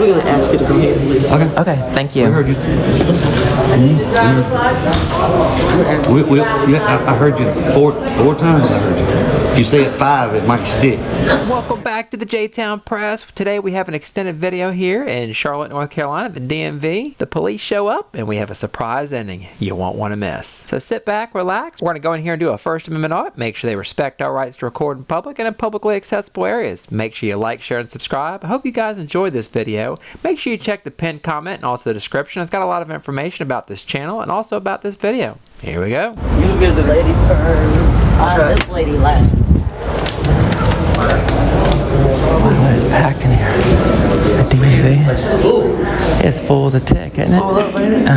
We're going to ask you to go ahead and leave. Okay, thank you. We heard you. I heard you four times. I heard you. If you say it 5, it might stick. Welcome back to the J-Town Press. Today we have an extended video here in Charlotte, North Carolina, the DMV. The police show up and we have a surprise ending you won't want to miss. So sit back, relax. We're going to go in here and do a First Amendment audit. Make sure they respect our rights to record in public and in publicly accessible areas. Make sure you like, share, and subscribe. I hope you guys enjoyed this video. Make sure you check the pinned comment and also the description. It's got a lot of information about this channel and also about this video. Here we go. You visit Ladies first. This lady last. Wow, it's packed in here. The DMV. It's full as a tick, isn't it? Full up, ain't it?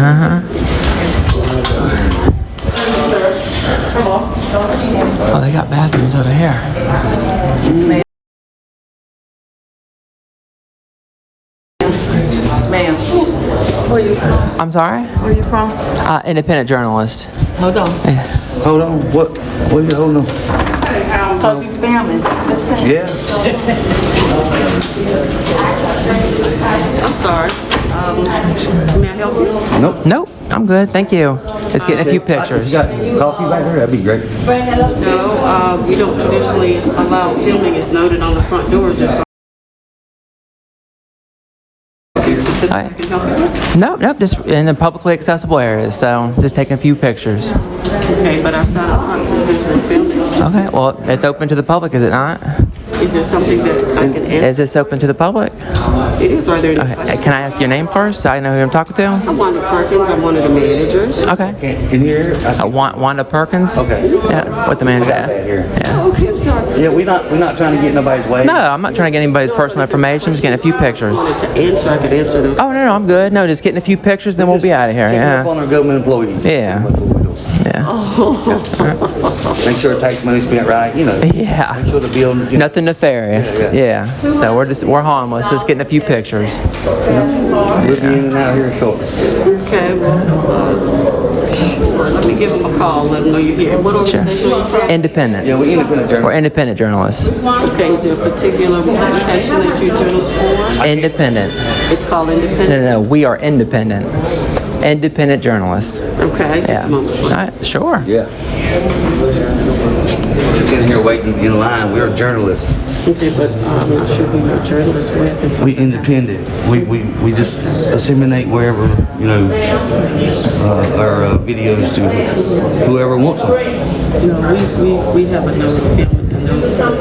Oh, they got bathrooms over here. Ma'am, where are you from? I'm sorry? Where are you from? Independent journalist. Hold on. Hold on. What are you holding on? Because you filming. Yeah. I'm sorry. May I help you? Nope, I'm good, thank you. Let's get a few pictures. You got coffee back there? That'd be great. No, we don't traditionally allow filming. It's noted on the front doors or something. Specific I can help you with? Nope, just in the publicly accessible areas, so just taking a few pictures. Okay, but our sign up front says there's no filming. Okay, well, it's open to the public, is it not? Is there something that I can answer? Is this open to the public? It is. Are there any Okay, questions? can I ask your name first so I know who I'm talking to? I'm Wanda Perkins. I'm one of the managers. Okay. Can you hear? Wanda Perkins? Okay. Yeah, what the manager at? Here. Yeah. Oh, okay, I'm sorry. Yeah, we're not trying to get nobody's way. No, I'm not trying to get anybody's personal information, just getting a few pictures. I wanted to answer. I could answer those. Oh, no, I'm good. No, just getting a few pictures, then we'll be out of here, Checking up yeah. on our government employees. Yeah. Yeah. Make sure tax money's spent right, you know. Yeah. Make sure the bill. Nothing nefarious. Yeah. So we're harmless, just getting a few pictures. We'll be in and out here shortly. Okay, well, let me give them a call. Let them know you're here. What organization are you from? Independent. Yeah, we're independent We're journalists. independent journalists. Okay, is there a particular publication that you journalist for? Independent. It's called Independent. No, we are independent. Independent journalists. Okay, just a moment. All right, sure. Yeah. Just sitting here waiting in line. We're journalists. Okay, but I'm not sure who you're a journalist with. And so We independent. We just disseminate wherever, you know, our videos to whoever wants them. No, we have a no film.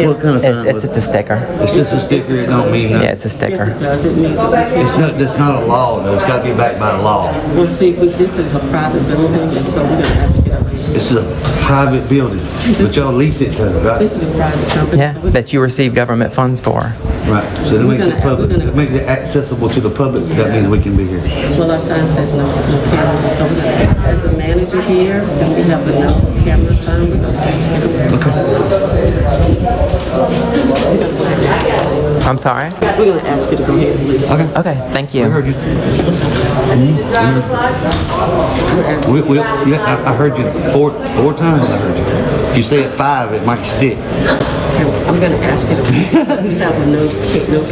What kind of sign? It's just a sticker. It's just a sticker. It don't mean nothing. Yeah, it's a sticker. Does it mean It's not a law. No, it's got to be backed by a law. Well, see, this is a private building, and so we're going to ask you that later. It's a private building, but y'all lease it to, right? This is a private company. Yeah, that you receive government funds for. Right. So that makes it public. It makes it accessible to the public. That means we can be here. Well, our sign says no cameras, so as the manager here, and we have a no camera sign, we're going to ask you to I'm sorry? We're going to ask you to go ahead and leave. Okay, thank We you. heard you. I heard you four times. I heard you. If you say it 5, it might stick. I'm going to ask you to leave. We have no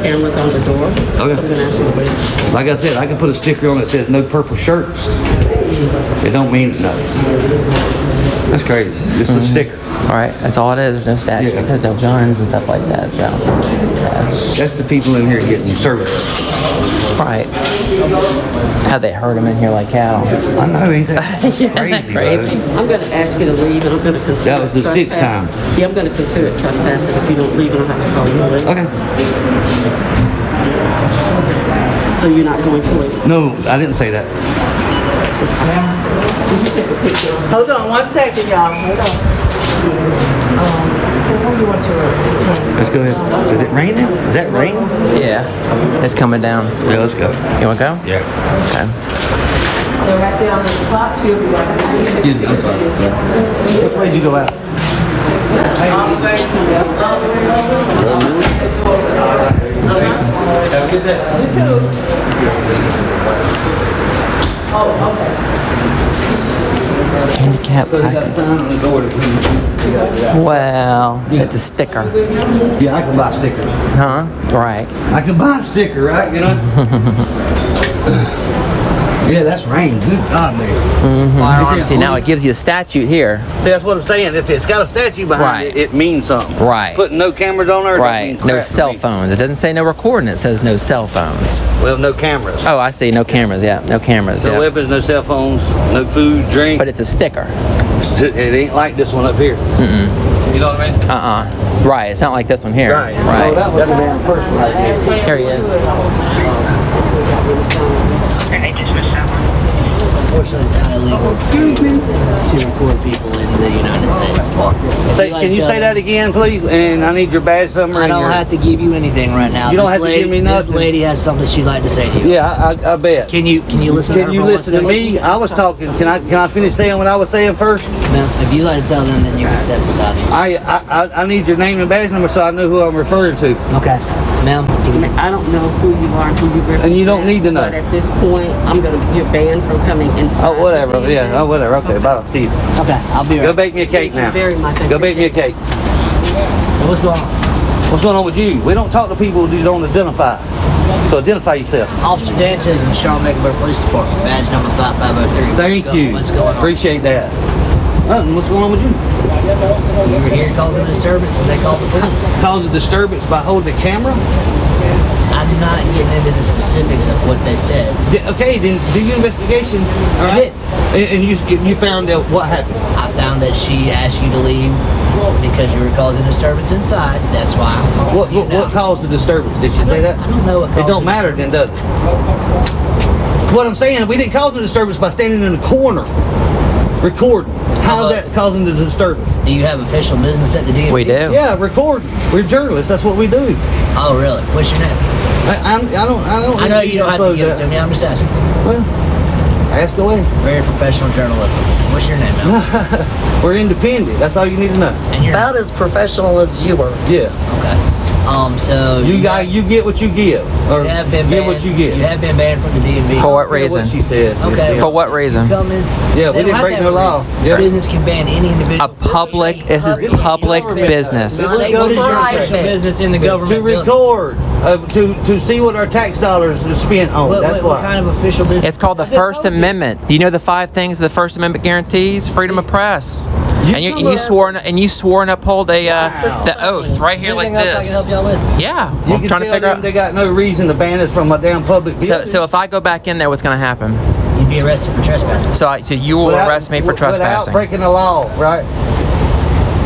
cameras on the door. Okay. So I'm going to ask you to wait. Like I said, I can put a sticker on that says no purple shirts. It don't mean nothing. That's crazy. Just a sticker. All right, that's all it is. There's no statute. Yeah. It says no guns and stuff like that, so. That's the people in here getting service. Right. How they herd them in here like cattle. I know, ain't that crazy? Crazy. Bro? I'm going to ask you to leave, and I'm going to consider That was the 6th time. Yeah, I'm going to consider it trespassing. If you don't leave, I'll have to call you later. Okay. So you're not going to leave? No, I didn't say that. Hold on 1 second, y'all. Hold on. Let's go ahead. Is it raining? Is that rain? Yeah, it's coming down. Yeah, let's go. You want to go? Yeah. Okay. They're right there on the clock. She'll be right there. Excuse me. I'm sorry. Which way did you go out? Have a good day. You too. Oh, okay. Handicap placards. Well, it's a sticker. Yeah, I can buy a sticker. Huh? Right. I can buy a sticker, right? You know? Yeah, that's rain. Good God, man. See, now it gives you a statute here. See, that's what I'm saying. It's got a statue behind it. It means something. Right. Putting no cameras on there. Right. No cell phones. It doesn't say no recording. It says no cell phones. Well, no cameras. Oh, I see. No cameras. Yeah. No cameras. No weapons, no cell phones, no food, drink. But it's a sticker. It ain't like this one up here. You know what I mean? Right. It's not like this one here. Right. Right. Oh, that was the damn first one right there. Here he is. Unfortunately, it's not illegal to record people in the United States. Can you say that again, please? And I need your badge number. I don't have to give you anything right now. You don't have to give me nothing. This lady has something she'd like to say to you. Yeah, I bet. Can you listen? Can you listen to me? I was talking. Can I finish saying what I was saying first? Ma'am, if you like to tell them, then you can step aside here. I need your name and badge number so I know who I'm referring to. Okay, ma'am. I don't know who you are, who you represent. And you don't need to know. But at this point, you're banned from coming inside. Oh, whatever. Yeah, oh, whatever. Okay, bye. See you. Okay, I'll be right. Go bake me a cake now. Very much. Go bake me a cake. So what's going on? What's going on with you? We don't talk to people who don't identify. So identify yourself. Officer Danches in the Charlotte Mecklenburg Police Department. Badge number 5503. Thank you. What's going on? Appreciate that. What's going on with you? You were here causing a disturbance and they called the police. Cause a disturbance by holding the camera? I'm not getting into the specifics of what they said. Okay, then do your investigation. All right? And you found out what happened. I found that she asked you to leave because you were causing disturbance inside. That's why I'm talking to you now. What caused the disturbance? Did she say that? I don't know what caused it don't matter then, does it? What I'm saying, we didn't cause the disturbance by standing in the corner recording. How's that causing the disturbance? Do you have official business at the DMV? We do. Yeah, recording. We're journalists. That's what we do. Oh, really? What's your name? I don't. I know you don't have to give it to me. I'm just asking. Well, ask away. Very professional journalism. What's your name, man? We're independent. That's all you need to know. And you're About as professional as you were. Yeah. okay. So You get what you give, or you have been get banned. what you get. You have been banned from the DMV. For what I don't care reason? What she said. Okay. For what reason? Yeah, we didn't break no law. Yeah. Business can ban any individual. This is public business. What is your official business in the government? To record, to see what our tax dollars are spent on. That's what why. kind of official business? It's called the First Amendment. Do you know the 5 things the First Amendment guarantees? Freedom of press. And you swore and uphold the oath right here like Anything else I can this. help y'all with? Yeah, You I'm can trying to tell figure them out. they got no reason to ban us from a damn public building. So if I go back in there, what's going to happen? You'd be arrested for trespassing. So you will arrest me for Without trespassing. breaking the law, right?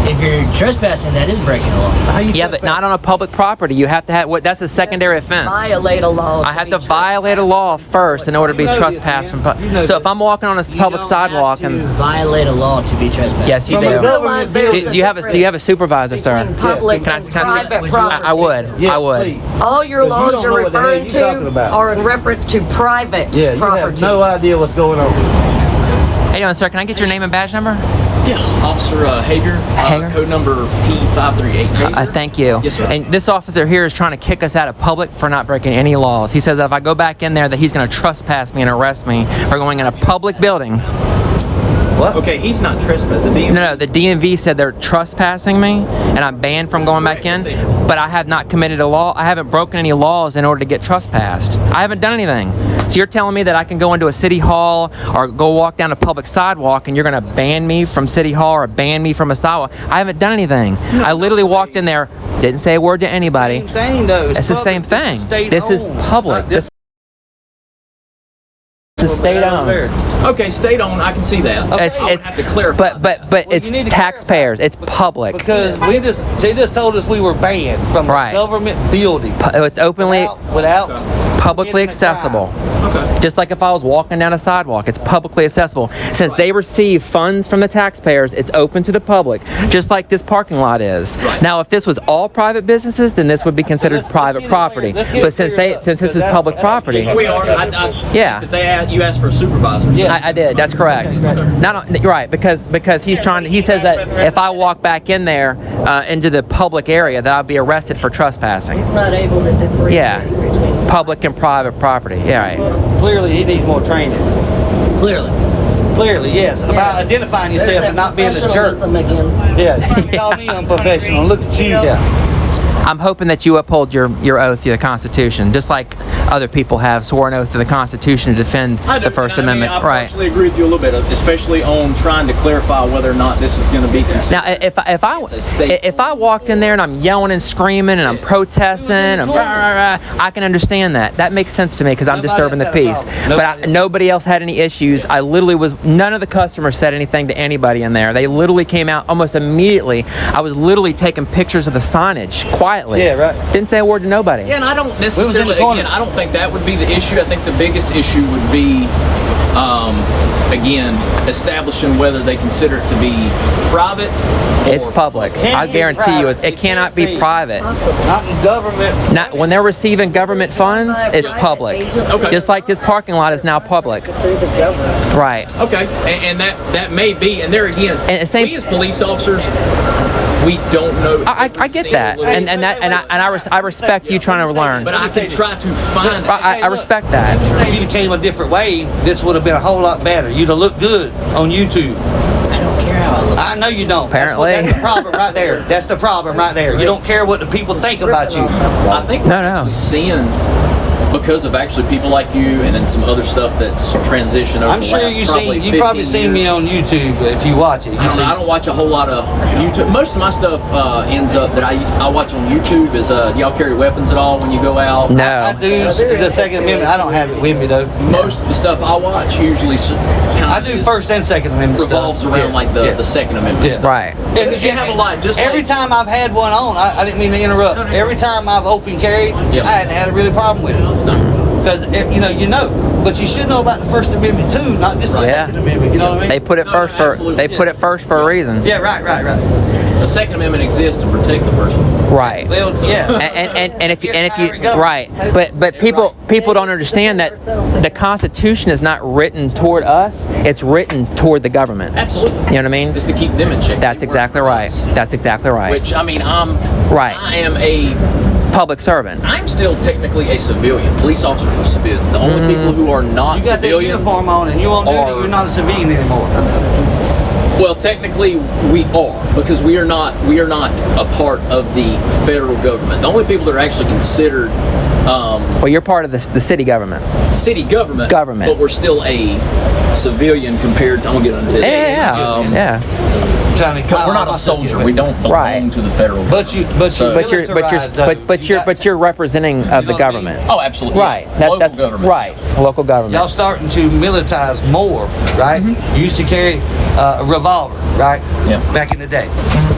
If you're trespassing, that is breaking the law. How you Yeah, but not on a public property. You have to have that's a secondary offense. Violate a law. I have to violate a law first in order to be trespassed from. So if I'm walking on a public sidewalk You don't and have to violate a law to be trespassing. yes, you From a do. government building. Do you have a supervisor, sir? Between public Can I- and can I- private Would you- property. I would. Yes, I would. please. All your Because you laws don't you're know what the hell referring you're talking to about. are in reference to private Yeah, you property. have no idea what's going on. Hey, doing, sir? Can I get your name and badge number? Yeah, Officer Hager, Hager? code number P5389. Thank you. Yes, sir. And this officer here is trying to kick us out of public for not breaking any laws. He says if I go back in there that he's going to trespass me and arrest me for going in a public building. What? Okay, he's not trespassing. The DMV. No, the DMV said they're trespassing me and I'm banned from going back in, but I have not committed a law. I haven't broken any laws in order to get trespassed. I haven't done anything. So you're telling me that I can go into a city hall or go walk down a public sidewalk and you're going to ban me from city hall or ban me from a sidewalk? I haven't done anything. I literally walked in there, didn't say a word to anybody. Same thing though. It's the same thing. This is public. This is state owned. Okay, state owned. I can see that. I would have to clarify. But Well, it's you need to taxpayers. It's public. Because they just told us we were banned from Right. a government building. It's openly without publicly getting a accessible. Okay. Just like if I was walking down a sidewalk, it's publicly accessible. Since they receive funds from the taxpayers, it's open to the public, just like this parking lot is. Right. Now, if this was all private businesses, then this would be considered Let's private get it property. clear. Let's get But it since cleared up, this is because public that's property, We are. Yeah. You asked for a supervisor. Yeah. I did. That's correct. Right, because he's trying to. He says that if I walk back in there into the public area, that I'll be arrested for trespassing. He's not able to differentiate Yeah. between Public and private property. Yeah, right. Clearly, he needs more training. Clearly. Clearly, yes. About identifying yourself and not being a jerk. Professionalism again. Yeah, you call me unprofessional. Look at you. Yeah. I'm hoping that you uphold your oath to the Constitution, just like other people have sworn oath to the Constitution to defend I do, the First and Amendment. I Right. personally agree with you a little bit, especially on trying to clarify whether or not this is going to be considered. Now, if I walked in there and I'm yelling and screaming and I'm protesting, and I can understand that. That makes sense to me because I'm Nobody disturbing the else had a peace. problem. But nobody else had any issues. I literally was. None of the customers said anything to anybody in there. They literally came out almost immediately. I was literally taking pictures of the signage quietly. Yeah, right. Didn't say a word to nobody. Yeah, and I don't in necessarily, the corner. again, I don't think that would be the issue. I think the biggest issue would be, again, establishing whether they consider it to be private. It's or public. Can't I be guarantee you, private. it cannot be private. Not in government. Not when they're receiving government funds, it's public. Okay. Just like this parking lot is now public. Through the government. Right. Okay, and that may be, and there again, And the same- we as police officers, we don't know. I every get single that, little- and I respect you trying to learn. But I can try to find. I respect that. If you came a different way, this would have been a whole lot better. You'd have looked good on YouTube. I don't care how I look. I know you don't. Apparently. That's the problem right there. That's the problem right there. You don't care what the people think about you. I think we're No, no. actually seeing, because of actually people like you and then some other stuff that's transitioned over I'm the sure last you probably 15 seen me years. on YouTube if you watch it. You see, I don't watch a whole lot of YouTube. Most of my stuff ends up that I watch on YouTube is, do y'all carry weapons at all when you go out? I No. do the Second Amendment. I don't have it with me though. Most of the stuff I watch usually kind I of do First and Second Amendment revolves stuff. around Yeah, like yeah. the Second Amendment Yeah. stuff. Right. Because you have a lot, just every like- time I've had one on, I didn't mean to interrupt. No, no. Every time I've open carried, Yeah. I hadn't had a really problem with it. Because you know, but you should know about the First Amendment too, not just the Yeah. Second Amendment. You know what I mean? They put it No, first no, for absolutely. put it first for a reason. Yeah, right. The Second Amendment exists to protect the First Amendment. Right. Well, yeah. And if you right, but people don't understand that the Constitution is not written toward us; it's written toward the government. Absolutely. You know what I mean? It's to keep them in check. That's They work exactly for right. us. That's exactly right. Which I mean, Right. I am a. Public servant. I'm still technically a civilian. Police officers are civilians. The only people who are not You got that civilians. uniform on and you on duty, are- you're not a civilian anymore. Well, technically, we are because we are not a part of the federal government. The only people that are actually considered Well, you're part of the city government. city government, but we're still a civilian compared to. I'm gonna get under this. Yeah. Trying to We're not a soldier. We don't belong Right. to the federal government. But you're representing of the government. Oh, absolutely. Right. Local government. right. Local government. Y'all starting to militarize more, right? You used to carry a revolver, right? Yeah. Back in the day.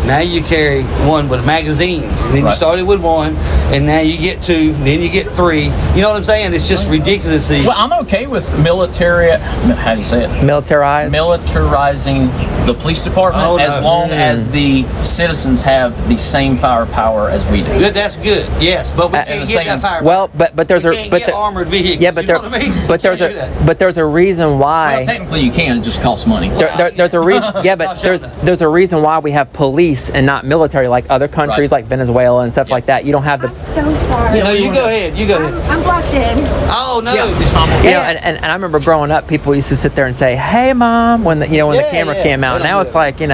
Now you carry one with magazines, and then you Right. started with one, and now you get two, and then you get three. You know what I'm saying? It's just ridiculously. Well, I'm okay with military. How do you say it? Militarized. Militarizing the police department Oh, no. as long as the citizens have the same firepower as we do. Good, that's good. Yes, but we And can't the get same- that fire. Well, but there's we a can't but get there- armored vehicles. yeah, but you there know what I mean? but there's Can't do a that. but there's a reason Well, why. technically you can. It just costs money. There's a reason. Yeah, but I'll show that. there's a reason why we have police and not military like other countries Right. like Venezuela and stuff Yeah. like that. You don't have the. So sorry. No, you go ahead. You go ahead. I'm blocked in. Oh no. It's fine. You know, and I remember growing up, people used to sit there and say, "Hey, mom," when the the Yeah, camera yeah. came out. They don't Now do it's that. like Get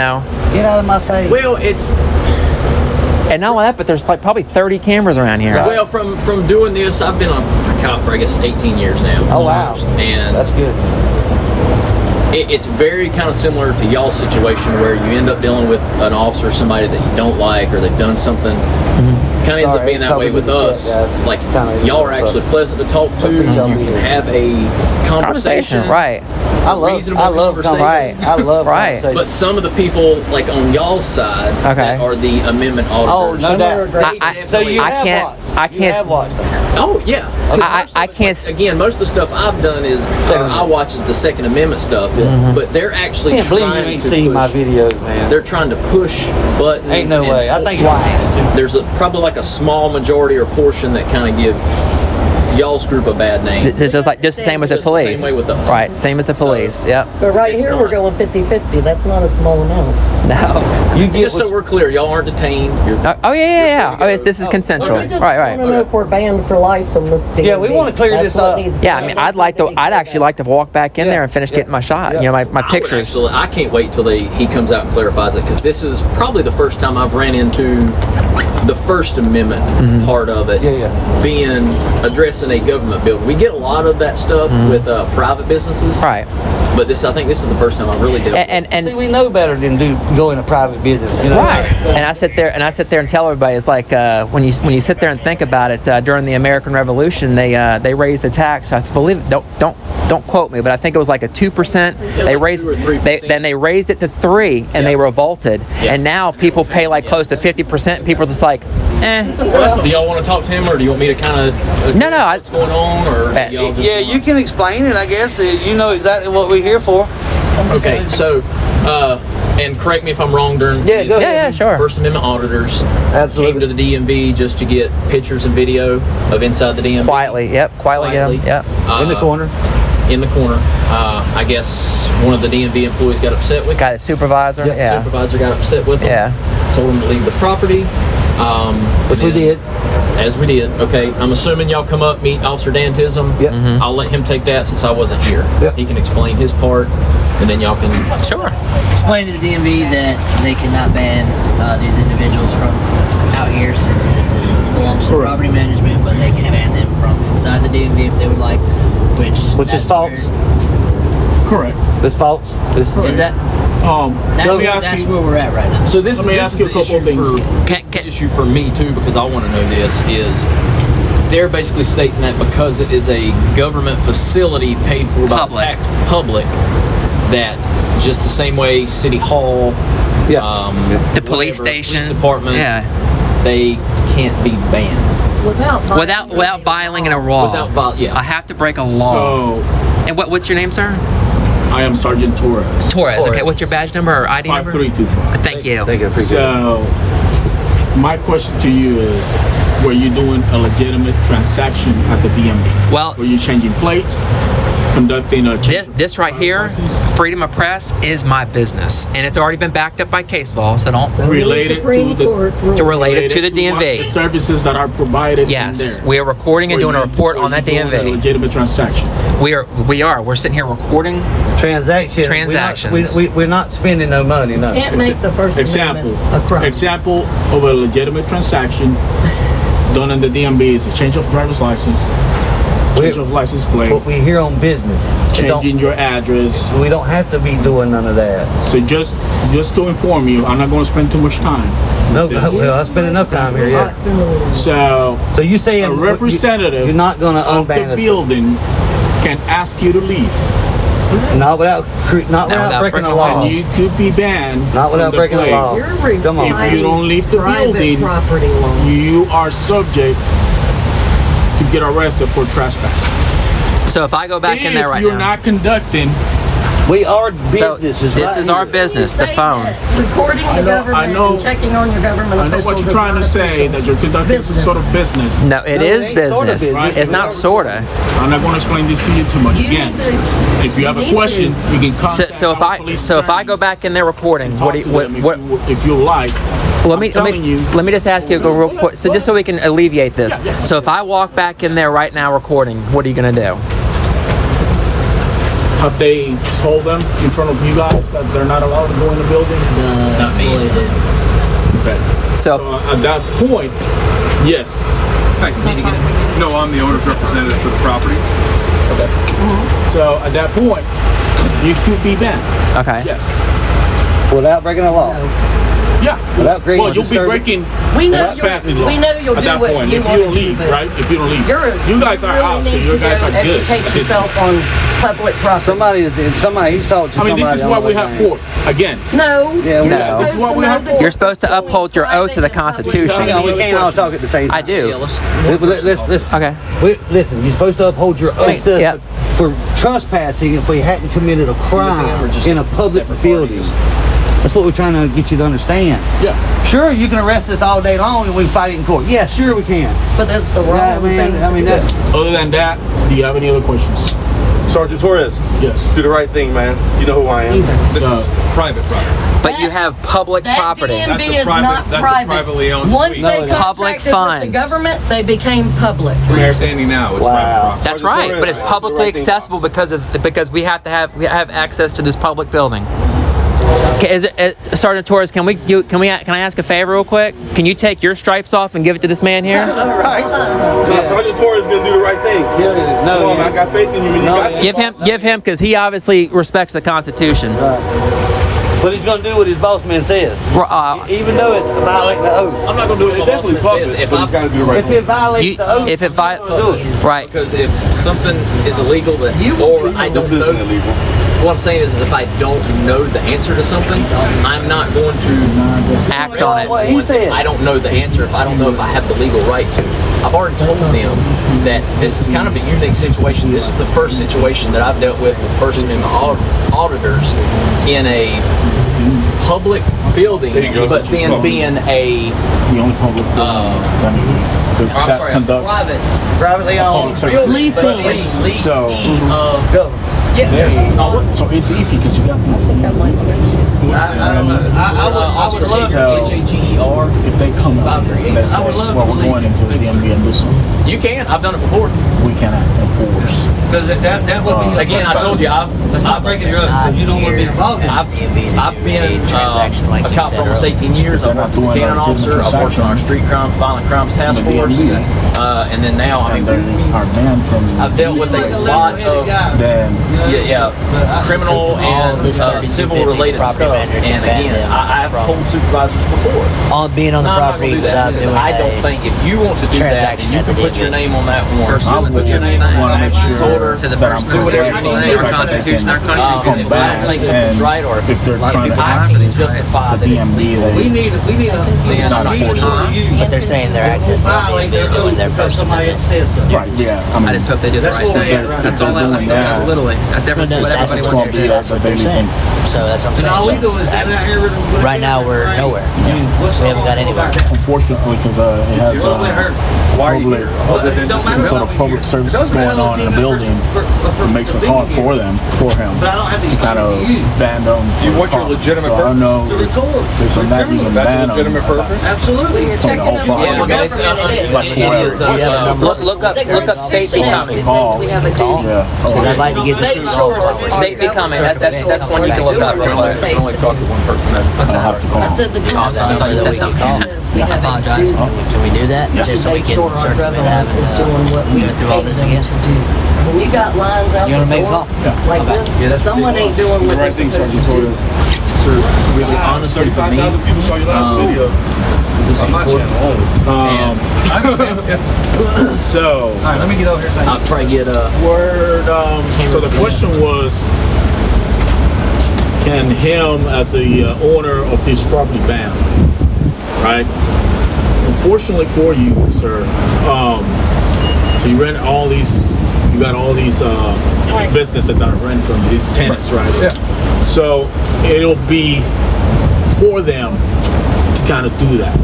out of my face. Well, it's and not only that, but there's like probably 30 cameras around here. Right. well from doing this. I've been a cop for I guess 18 years now. Oh wow. And That's good. it's very kind of similar to y'all's situation where you end up dealing with an officer or somebody that you don't like or they've done something. Kind of ends up Sorry, being that tell way me with to check, us. guys. Like Kinda y'all are is, actually so- pleasant to talk to. You think y'all be can here. have a conversation. Right. I love Reasonable conversation. Right. I love Right. conversation. But some of the people, like on y'all's side, Okay. that are the amendment auditors. Oh, no doubt. they So you I have can't- watched. I You can't- have watched them. Oh yeah. 'Cause I- most of I it's can't like, again, most of the stuff I've done is Second I watch is the Second Amendment stuff, Mm-hmm. but they're actually I can't believe you trying ain't to seen push. my videos, man. They're trying to push buttons. Ain't no and way. I think it's lying too. there's probably like a small majority or portion that kind of give y'all's group a bad name. It's just the same as the Just the same police. way with us. Right, same as the police. Yep. But right It's here, not. we're going 50-50. That's not a small amount. No. You get Just so we're clear, y'all aren't detained. You're, Oh yeah. free to go. This is consensual. We just Right. want to know if we're banned for life from this DMV. Yeah, we wanna clear That's this what up. needs to Yeah, I be- mean, that's I'd actually like to walk back in there and finish getting my shot. Yeah. You know, my I would pictures. actually, I can't wait till he comes out and clarifies it, because this is probably the first time I've ran into the First Amendment part of it Yeah. being addressing a government building. We get a lot of that stuff with private businesses, Right. but I think this is the first time I really dealt with it. And See, we know better than go into private business, you know? right. And I sit there and tell everybody, it's like when you sit there and think about it, during the American Revolution, they raised the tax. I believe, don't quote me, but I think it was like a 2%. They like raised 2 or 3%. then they raised it to 3%, and they revolted. Yeah. And now people pay like close to 50%. People are just like, Well, do y'all want to talk to him, or do you want me to kind of No, what's going on, or do y'all just Yeah, you can explain it, I guess. You know exactly what we're here for. Okay, so and correct me if I'm wrong, during Yeah, go ahead. yeah, sure. First Amendment auditors Absolutely. came to the DMV just to get pictures and video of inside the DMV. quietly, yep, quietly, yep. In the corner. In the corner. I guess one of the DMV employees got upset with Got a supervisor, Yeah, yeah. Supervisor got upset with him. Yeah. Told him to leave the property. Which we and then- did. As we did. Okay, I'm assuming y'all come up, meet Officer Dantism. Yep. I'll let him take that since I wasn't here. Yep. He can explain his part, and then y'all can. Sure. Explain to the DMV that they cannot ban these individuals from out here, since this belongs to property management, but they can ban them from inside the DMV if they would like, which Which is that's false. Correct. It's false. where- Is that? That's, Let me where, ask that's you. where we're at right now. So this, Let me this ask is you a the couple of issue things. for this is the issue for me too, because I want to know this is they're basically stating that because it is a government facility paid for by Public. the tax public, that just the same way City Hall, Yeah. The police whatever, station. police department, Yeah. they can't be banned Without violating a law. yeah. I have to break a law. So And what's your name, sir? I am Sergeant Torres. Torres. Okay. What's your badge number or ID number? 5325. Thank you. Thank you. Appreciate it. So my question to you is, were you doing a legitimate transaction at the DMV? Well- were you changing plates, conducting a This right here, freedom of press, is my business, and it's already been backed up by case law. So don't related to the relate it to the what DMV. the services that are provided Yes, in there? we are recording and Were doing a you- report were on that you doing a DMV. legitimate transaction. We are. We're sitting here recording. Transactions. Transactions. We're not spending no money, no. Can't make the First Example. Amendment a crime. Example of a legitimate transaction done in the DMV is a change of driver's license, change of license plate, But we here on business. changing your address. We don't have to be doing none of that. So just to inform you, I'm not going to spend too much time. No, with this. well, I spent enough time here, I'll yeah. spend a little. So So you saying a representative you're not gonna of unban the us? building can ask you to leave, Not without without breaking the breaking law. and you could be banned. Not without from breaking the place. law. You're Come on. If you don't leave the private building, property law. You are subject to get arrested for trespassing. So if I go back in there right if you're now. not conducting, We are So businesses. this right is our here. business, the Say phone. that Recording the government know- and checking on your government I know officials what you're is trying not to say, official. that you're conducting some Business. sort of business. No, it No, is it ain't sorta business. business. It's not sorta. I'm not going to explain this to you too much You again. need to- If you have you a need question, to. you can contact So if our I police go attorneys. back in there recording, Talk what do to you, them what if you like. let me I'm telling you. let me just ask you go real quick. So just so we can alleviate this. Yeah. So if I walk back in there right now recording, what are you gonna do? Have they told them in front of you guys that they're not allowed to go in the building? Not me. Employee did. Okay. So So at that point, yes. No, I'm the owner's representative for the property. So at that point, you could be banned. okay. Yes. Without breaking the law. Yeah. Without creating Well, a you'll be disturbance. breaking We know trespassing you'll- law we know you'll at do that what point you if wanna you don't do, leave, but right? If you don't leave, You're, you guys are really out, so need you to guys go are good. Educate yourself on public property. Somebody he talked to I mean, this is why we have court. Again, No. Yeah, you're no. supposed This is why to we know have the court. You're supposed to difference uphold your between oath to the private and public Constitution. Hang on, we can't all talk at the same I time. do. Yeah, let's. Let's Okay. listen, you're supposed to uphold your oath yeah. for trespassing if we hadn't committed a crime or just in a public separate building. parties? That's what we're trying to get you to understand. Yeah. Sure, you can arrest us all day long and we can fight it in court. Yeah, sure we can. But that's the wrong Yeah, thing to I mean, do. that's... Other than that, do you have any other questions? Sergeant Torres, Yes. do the right thing, man. You know who I am. Either. This is private property. But you have public That property. DMV That's a is private- not that's a private. privately owned Once suite. they No, it is. Public contracted with funds. the government, they became public. Where you're standing now is Wow. private property. That's Sergeant right, Torres, but it's do the publicly right thing, accessible because we have access to this public building. Sergeant Torres, can I ask a favor real quick? Can you take your stripes off and give it to this man here? All right. No, Sergeant Torres is gonna do the right thing. Yeah, Come no, on, I got faith in you, man. You No, got to. Give him, because he obviously respects the Constitution. but he's going to do what his boss man says. Even though it's violating the oath. I'm not gonna do what my boss Definitely man public, says. If but you I gotta do the right If thing. it violates the oath, If it right. because if something is illegal that or I don't This isn't know, illegal. what I'm saying is if I don't know the answer to something, I'm not going to Act on it. What he said. I don't know the answer if I don't know if I have the legal right to. I've already told them that this is kind of a unique situation. This is the first situation that I've dealt with person in the auditors in a public building, There you go. but then being a The only public I'm sorry, a private privately owned. services. Leasing. but in leasing So- of Government. So it's iffy because you got these I don't know. I would love So- HAGER. if they come up 538. and say, I would love well, to we're leave. going into the DMV and do something, You can. I've done it before. we cannot enforce. because that would be... Again, I told you That's not breaking your oath because you don't want to be involved in it. I've been a cop for almost 18 years. I've worked as a canine officer. I've worked on our street crime, violent crimes task The force, DMV. and then now I And mean they are banned from I've dealt with a lot of then criminal and civil related stuff. And again, I've told supervisors before. On being on the No, I'm not property gonna do without that doing because I don't a think if you want to do that, transaction you at can the put your DMV. name on that warrant. First You can put your name on want to make that sure order. To the that person I'm who whatever protected, you need, if our I can Constitution, our country. come If I back think something's and right, or if they're trying if to I can justify that it's DMV, legal, We need a... then I'm not we need forcing you. But they're saying they're accessing Violate the their DMV oath doing their because first somebody else amendment. says so. right, yeah. I just hope they do the That's right what thing. we're at right That's all now. that's literally. That's No, what that's everybody It's wants gonna to be do. that's what they're saying. So that's what I'm And saying. all we do is stand out here with Right now we're nowhere. We haven't got anywhere. Unfortunately, because it has You're over there hurt. public, It don't matter some sort about of public you. services going on in the building. It makes it hard for him But I don't have to to kind of explain to you ban them. You want your legitimate So I purpose? know to record. there's some that you can That's a ban them. legitimate purpose? Absolutely. You're From the checking whole them property. on Yeah, the but it's government. It is. Like it is You have a number? Look up State Constitution Becoming. actually says we have a duty. Yeah. Because I'd like to get this Make through all sure. powers. State Becoming. That's one you can look up real quick. I can only talk to one person. I'll have to call. I said the sorry, I thought you said Constitution something. says we have a apologize. duty Can we do that? to Just so we make can sure our circumvent government having is doing what we go through all pay this them again? to do. When you got lines out You wanna the make a door, call? like this, someone ain't doing what they're Right thing, supposed to Sergeant do. Torres. So really, honestly, for me, 35,000 people saw your last video. is this important? So, Let me get over here. I'll probably get a word. So the question was, can him as a owner of this property ban? Right. Unfortunately for you, sir, so you rent all these. You got all these businesses that are rent from these tenants, right? Yeah. So it'll be for them to kind of do that.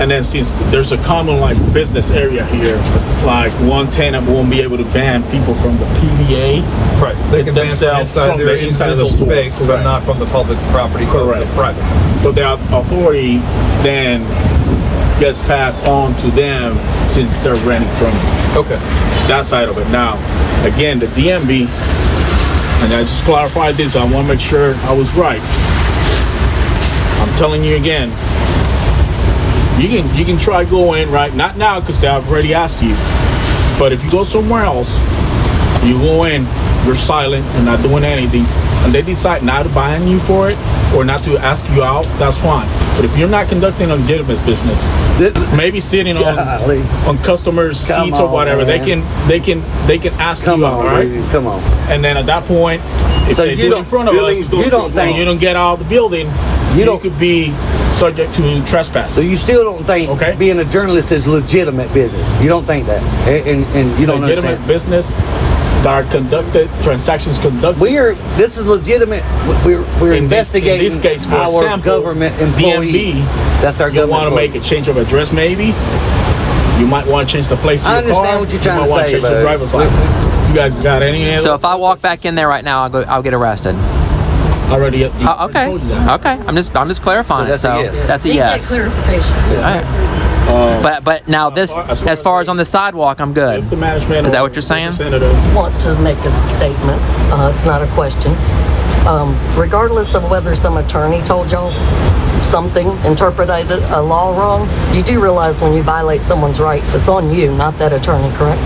And then since there's a common like business area here, like one tenant won't be able to ban people from the PDA. Right. They can ban themselves from from their the inside of the individual store. space, but Right. not from the public property. Correct. The private. But the authority then gets passed on to them since they're renting from Okay. that side of it. Now, again, the DMV, and I just clarified this, I want to make sure I was right. I'm telling you again, you can try going, right? Not now because they already asked you. But if you go somewhere else, you go in, you're silent, you're not doing anything, and they decide not to ban you for it or not to ask you out, that's fine. But if you're not conducting a legitimate business, maybe sitting on customers' Come seats or on, whatever, man. they can ask Come you out, on, right? dude, come on. And then at that point, if So they you do it in don't- front of us, you don't and think- you don't get out of the building, you don't- could be subject to trespass. So you still don't think Okay. being a journalist is legitimate business? You don't think that? And you don't Legitimate understand? business. that are conducted, transactions conducted. This is legitimate. We're In this investigating case, for our example, government employee. DMV, That's our you government want to employee. make a change of address, maybe. You might want to change the place to I your car. understand what you're trying you might to want say, change your but driver's license. You guys got any? So if I walk back in there right now, I'll get arrested. Already. Okay. Told you that. Okay. I'm just clarifying it. So that's a So yes. that's a He yes. get clarification. All right. But now this, as far as on the sidewalk, I'm good. If the management Is that or what you're saying? representative- Want to make a statement. It's not a question. Regardless of whether some attorney told y'all something, interpreted a law wrong, you do realize when you violate someone's rights, it's on you, not that attorney, correct?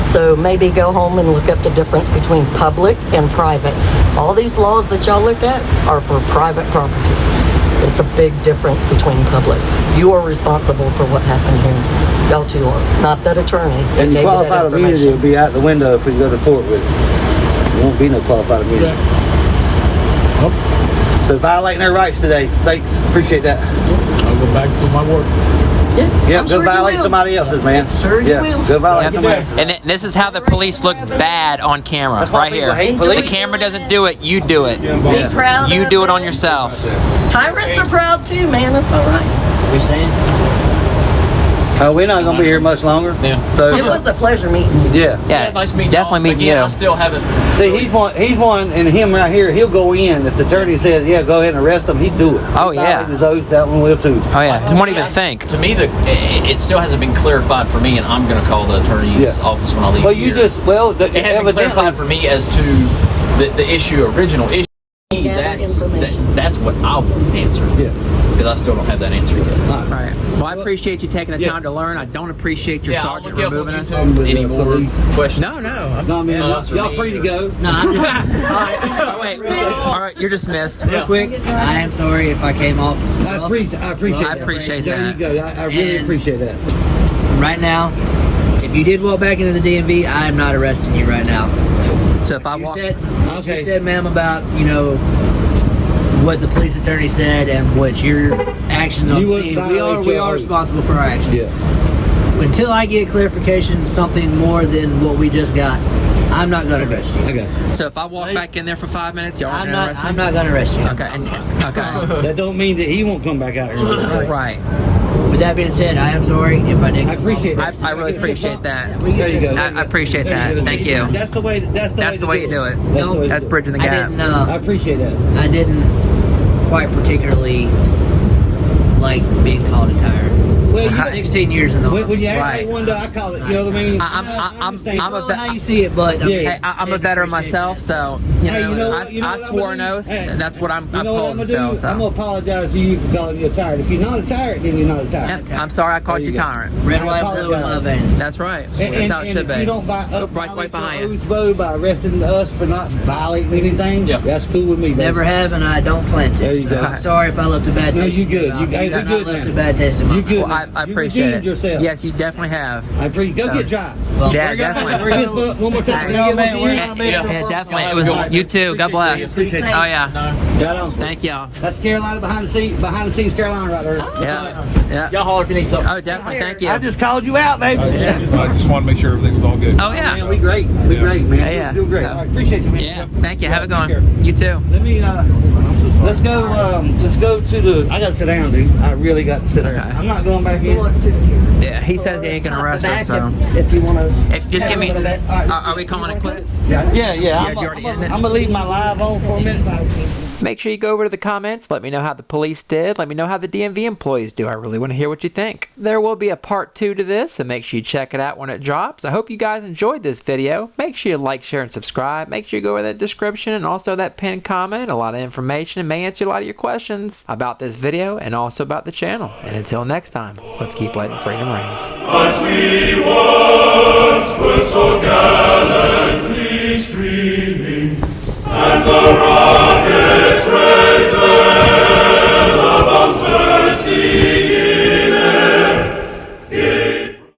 So maybe go home and look up the difference between public and private. All these laws that y'all look at are for private property. It's a big difference between public. You are responsible for what happened here. Y'all two are, not that attorney that And gave you that qualified immunity will information. be out the window if we go to court with it. There won't be no qualified immunity. So violating their rights today. Thanks. Appreciate that. I'll go back to my work. Yeah, I'm go sure you violate will. somebody else's, man. Sure you yeah, will. Go violate Yep. somebody else's. And this is how the police look bad on camera, That's why right people here. hate The police. camera doesn't do it. You do it. Be proud You of do it on them. yourself. Tyrants are proud too, man. It's all right. We stand. We're not gonna be here much longer. Yeah. So It was a pleasure meeting you. yeah. Yeah, Nice meeting definitely y'all. meeting Again, you. I still haven't. See, he's one, and him right here. He'll go in if the attorney says, "Yeah, go ahead and arrest him." He'd do it. Oh, He yeah. violated his oath, that one will too. Oh yeah, you won't even think. To me, it still hasn't been clarified for me, and I'm going to call the attorney's Yeah. office when I leave Well, you here. just It hasn't been evidently. clarified for me as to the original issue. Gather information. That's what I want answered. Yeah. Because I still don't have that answer yet. Right. Well, I appreciate you taking the Yeah. time to learn. I don't appreciate your Yeah, I'll sergeant look out removing on us. YouTube. Any more Police. questions? No, no. No, man, No, y'all, sir, y'all me free to either. go. No, I'm just, Oh, wait. All right, you're dismissed. real quick. I am sorry if I came off. I appreciate I that. appreciate There that. you go. I really And- appreciate that. Right now, if you did walk back into the DMV, I am not arresting you right now. So if I You walk, said, Okay. you said, ma'am, about what the police attorney said and what your actions on You the wouldn't scene. We violate are your oath. responsible for our actions. Yeah. Until I get clarification, something more than what we just got, I'm not going to arrest you. I got you. so if I walk back in there for 5 minutes, y'all are I'm gonna not. arrest me? I'm not going to arrest you. Okay. Okay. That don't mean that he won't come back out here. Right. With that being said, I am sorry if I did. I appreciate I, that. I really appreciate that. There you go. I appreciate There you that. go. Thank you. That's the way. That's the way you do it. That's the way to That's do it. bridging the I gap. didn't. I appreciate that. I didn't quite particularly like being called a tyrant. Well, you, 16 years in the when you ask Right. me one day, I call it. You know what I mean? I'm a how you see it, but Yeah. Hey, I'm a veteran myself, so Hey, you know I, what- you know I what I'm swore gonna an do? oath, Hey, and that's what I'm You know what I'm upholding gonna do? still. I'm So gonna apologize to you for calling you a tyrant. If you're not a tyrant, then you're not a tyrant. yeah, I'm sorry I called There you you go. tyrant. red, I white, blue in my apologize. veins. That's right. And, That's how it and should if be. you don't Right behind you. oath by arresting us for not violating anything, Yeah. that's cool with me. Baby. Never have, and I don't plan to. There you So go. I'm sorry if I left a bad No, taste. you in your good. mouth. You have good, not left man. a bad taste in my You mouth. good. Well, I You appreciate redeemed it. yourself. Yes, you definitely have. Go get dry. Well, Yeah, definitely. Fist bump one more time. Yeah, Can I get one for you? Yeah, definitely. It was you too. God bless. Appreciate Oh yeah. Right on. Thank y'all. That's Carolina behind the scenes Carolina right there. Yeah. Yeah. Y'all holler if you need something. Oh, definitely. Thank you. I just called you out, baby. I just want to make sure everything was all good. Oh Man, yeah. we great. We great, man. Yeah, yeah. Doing great. So- All right, appreciate you, man. Yeah. Thank you. Have a good Take care. one. You too. Let me let's go to the I gotta sit down, dude. I really got to sit down. Okay. I'm not going back in. Yeah. He says he ain't gonna arrest us. So If you want to. if just give me. Are we calling it quits? Yeah. you I'm already ended? gonna leave my live on for a minute. Make sure you go over to the comments. Let me know how the police did. Let me know how the DMV employees do. I really want to hear what you think. There will be a part 2 to this, so make sure you check it out when it drops. I hope you guys enjoyed this video. Make sure you like, share, and subscribe. Make sure you go over that description and also that pinned comment. A lot of information and may answer a lot of your questions about this video and also about the channel. And until next time, let's keep letting freedom ring. As we once were so gathered.